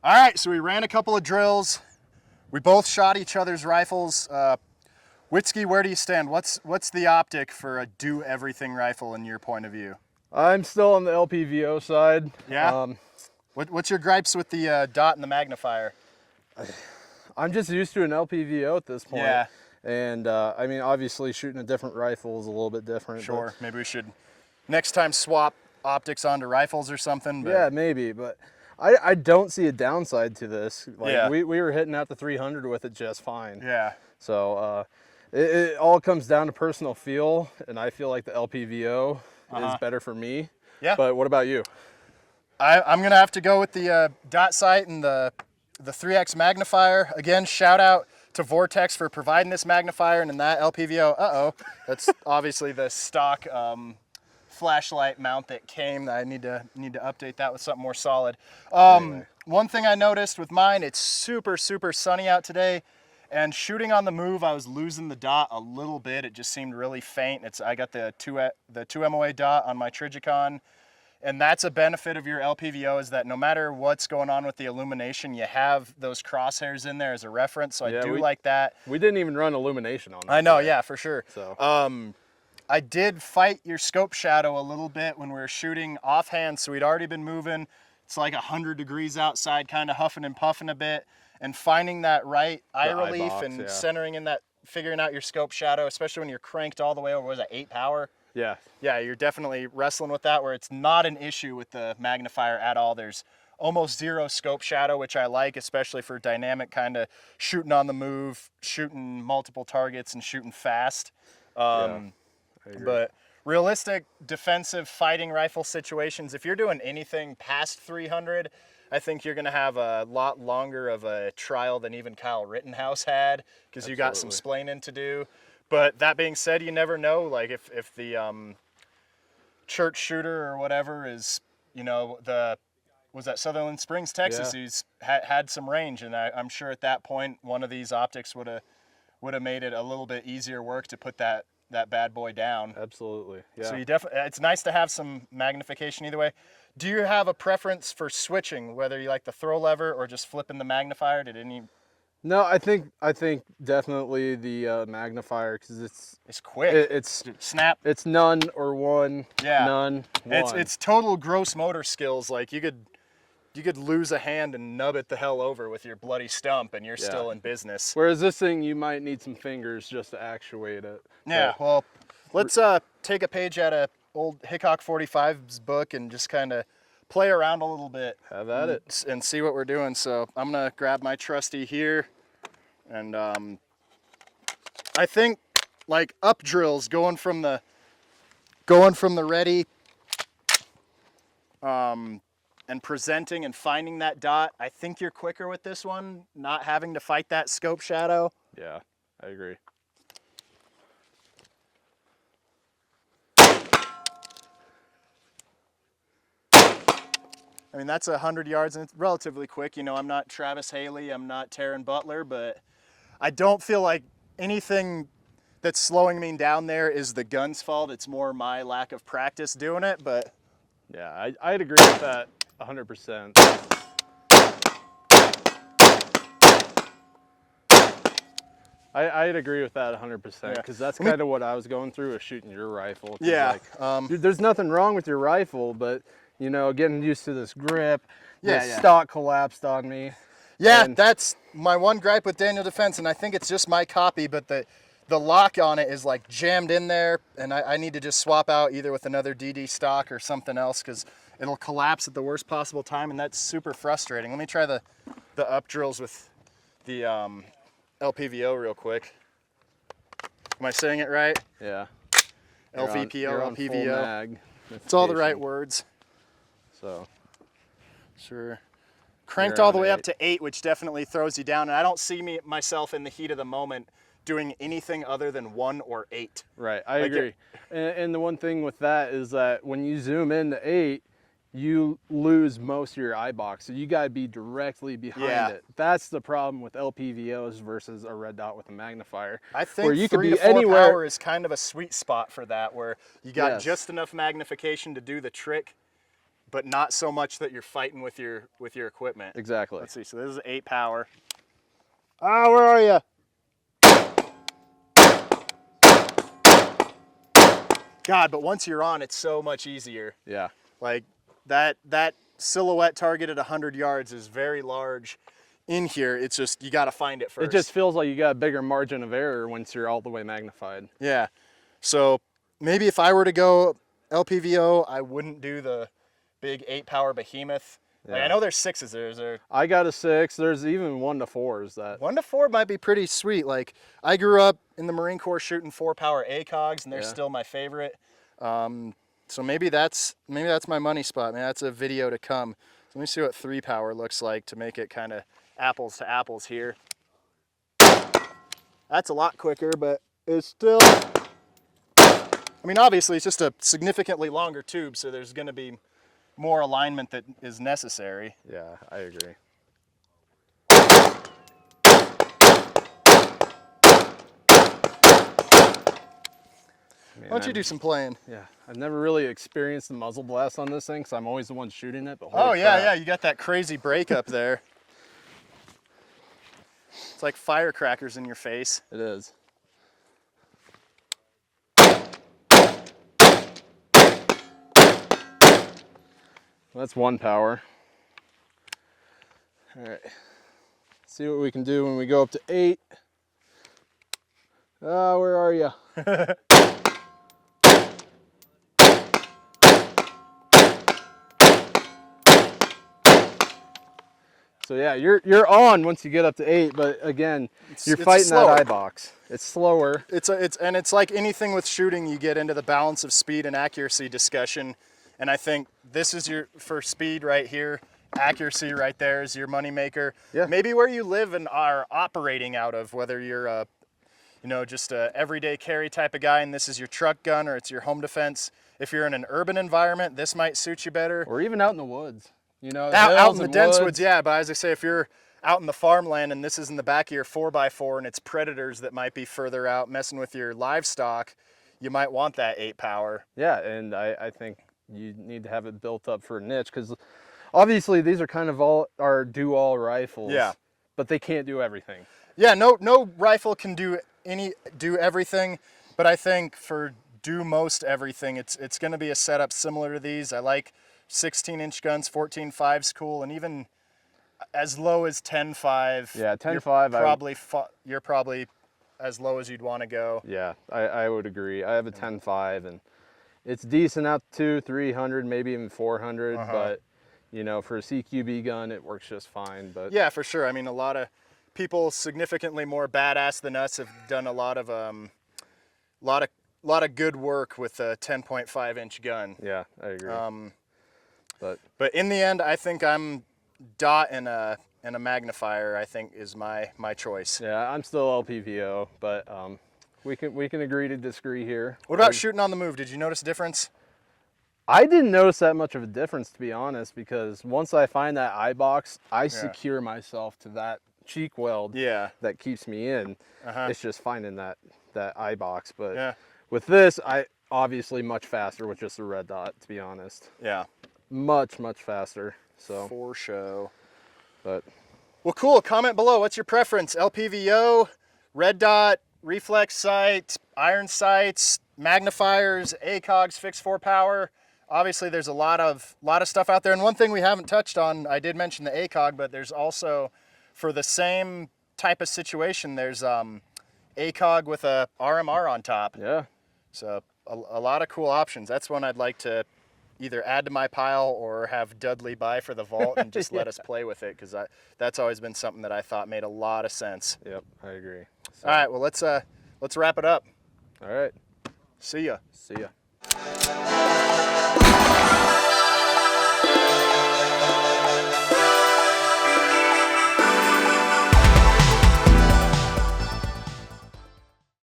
All right, so we ran a couple of drills. We both shot each other's rifles. Witzke, where do you stand? What's the optic for a do-everything rifle in your point of view? I'm still on the LPVO side. Yeah? What's your gripes with the dot and the magnifier? I'm just used to an LPVO at this point. Yeah. And I mean, obviously shooting a different rifle is a little bit different. Sure, maybe we should next time swap optics onto rifles or something. But... yeah, maybe, but I don't see a downside to this. Like, yeah. we were hitting out the 300 with it just fine. Yeah. So it all comes down to personal feel, and I feel like the LPVO is better for me. Yeah. But what about you? I'm gonna have to go with the dot sight and the 3x magnifier. Again, shout out to Vortex for providing this magnifier, and in that LPVO, that's obviously the stock flashlight mount that came. I need to update that with something more solid. Anyway. One thing I noticed with mine, it's super sunny out today, and shooting on the move, I was losing the dot a little bit. It just seemed really faint. I got the 2 MOA dot on my Trigicon, and that's a benefit of your LPVO, is that no matter what's going on with the illumination, you have those crosshairs in there as a reference. So I do like that. We didn't even run illumination on that. I know, yeah, for sure. So I did fight your scope shadow a little bit when we were shooting offhand, so we'd already been moving. It's like 100 degrees outside, kind of huffing and puffing a bit, and finding that right eye relief and centering in that, figuring out your scope shadow, especially when you're cranked all the way over, what was that, 8 power? yeah. Yeah, you're definitely wrestling with that, where it's not an issue with the magnifier at all. There's almost zero scope shadow, which I like, especially for dynamic kind of shooting on the move, shooting multiple targets and shooting fast. But realistic defensive fighting rifle situations, if you're doing anything past 300, I think you're going to have a lot longer of a trial than even Kyle Rittenhouse had, because you got some splaining to do. But that being said, you never know, like if the church shooter or whatever is, you know, was that Sutherland Springs, Texas, who's had some range, and I'm sure at that point one of these optics would have made it a little bit easier work to put that bad boy down. Absolutely. Yeah. So you definitely, it's nice to have some magnification either way. Do you have a preference for switching, whether you like the throw lever or just flipping the magnifier? No, I think definitely the magnifier, because it's quick. It's snap. It's none or one. Yeah. None. One. It's total gross motor skills. Like you could lose a hand and nub it the hell over with your bloody stump, and you're still in business. Whereas this thing, you might need some fingers just to actuate it. Yeah. Well, let's take a page out of old Hickok 45's book and just kind of play around a little bit. Have at it. And see what we're doing. So I'm gonna grab my trusty here, and I think like up drills, going from the ready, and presenting and finding that dot. I think you're quicker with this one, not having to fight that scope shadow. Yeah, I agree. I mean, that's 100 yards, and it's relatively quick. You know, I'm not Travis Haley, I'm not Taryn Butler, but I don't feel like anything that's slowing me down there is the gun's fault. It's more my lack of practice doing it, but... yeah, I'd agree with that 100%. I'd agree with that 100%, because that's kind of what I was going through with shooting your rifle. Yeah. Like, dude, there's nothing wrong with your rifle, but, you know, getting used to this grip, the stock collapsed on me. Yeah, that's my one gripe with Daniel Defense, and I think it's just my copy, but the lock on it is like jammed in there, and I need to just swap out either with another DD stock or something else, because it'll collapse at the worst possible time, and that's super frustrating. Let me try the up drills with the LPVO real quick. Am I saying it right? Yeah. LVPO, LPVO. It's all the right words. So. Sure. Cranked all the way up to 8, which definitely throws you down, and I don't see myself in the heat of the moment doing anything other than 1 or 8. Right, I agree. And the one thing with that is that when you zoom into 8, you lose most of your eye box. So you gotta be directly behind it. That's the problem with LPVOs versus a red dot with a magnifier. I think where you 3 could be to 4 anywhere. power is kind of a sweet spot for that, where you got just enough magnification to do the trick, but not so much that you're fighting with your equipment. Exactly. Let's see. So this is 8 power. Ah, where are you? God, but once you're on, it's so much easier. Yeah. Like that silhouette target at 100 yards is very large. In here, it's just, you got to find it first. It just feels like you got a bigger margin of error once you're all the way magnified. Yeah. So maybe if I were to go LPVO, I wouldn't do the big 8 power behemoth. Yeah. Like, I know there's 6s there. I got a 6. There's even 1 to 4s that. 1 to 4 might be pretty sweet. Like, I grew up in the Marine Corps shooting 4 power ACOGs, and they're still my favorite. So maybe that's my money spot. Maybe that's a video to come. So let me see what 3 power looks like to make it kind of apples to apples here. That's a lot quicker, but it's still, I mean, obviously it's just a significantly longer tube, so there's going to be more alignment that is necessary. Yeah, I agree. Why don't you do some playing? Yeah, I've never really experienced the muzzle blast on this thing, because I'm always the one shooting it. But oh yeah, yeah, you got that crazy breakup there. It's like firecrackers in your face. It is. That's 1 power. All right, see what we can do when we go up to 8. Ah, where are you? So yeah, you're on once you get up to 8, but again, you're fighting that eye box. It's slower. It's like anything with shooting, you get into the balance of speed and accuracy discussion, and I think this is your for speed right here. Accuracy right there is your moneymaker. Yeah. Maybe where you live and are operating out of, whether you're just a everyday carry type of guy and this is your truck gun or it's your home defense. If you're in an urban environment, this might suit you better. Or even out in the woods. You know, out in the dense woods, yeah. But as I say, if you're out in the farmland and this is in the back of your 4x4 and it's predators that might be further out messing with your livestock, you might want that 8 power. Yeah, and I think you need to have it built up for a niche, because obviously these are kind of our do-all rifles. Yeah. But they can't do everything. Yeah, no rifle can do everything, but I think for do most everything, it's going to be a setup similar to these. I like 16-inch guns, 14.5's cool, and even as low as 10.5. Yeah, 10.5. You're probably as low as you'd want to go. Yeah, I would agree. I have a 10.5, and it's decent out to 300, maybe even 400. But you know, for a CQB gun, it works just fine. But yeah, for sure. I mean, a lot of people significantly more badass than us have done a lot of good work with a 10.5-inch gun. Yeah, I agree. But in the end, I think I'm dot and a magnifier. I think is my choice. Yeah, I'm still LPVO, but we can agree to disagree here. What about shooting on the move? Did you notice a difference? I didn't notice that much of a difference, to be honest, because once I find that eye box, I secure myself to that cheek weld. Yeah. That keeps me in. It's just finding that eye box. But yeah. With this, I obviously much faster with just the red dot, to be honest. Yeah. Much faster. So for sure. But well, cool. Comment below. What's your preference? LPVO, red dot, reflex sight, iron sights, magnifiers, ACOGs, fixed 4 power. Obviously, there's a lot of stuff out there. And one thing we haven't touched on, I did mention the ACOG, but there's also, for the same type of situation, there's ACOG with a RMR on top. Yeah. So a lot of cool options. That's one I'd like to either add to my pile or have Dudley buy for the vault and just let us play with it, because that's always been something that I thought made a lot of sense. Yep, I agree. So. All right, well, let's wrap it up. All right. See ya. See ya.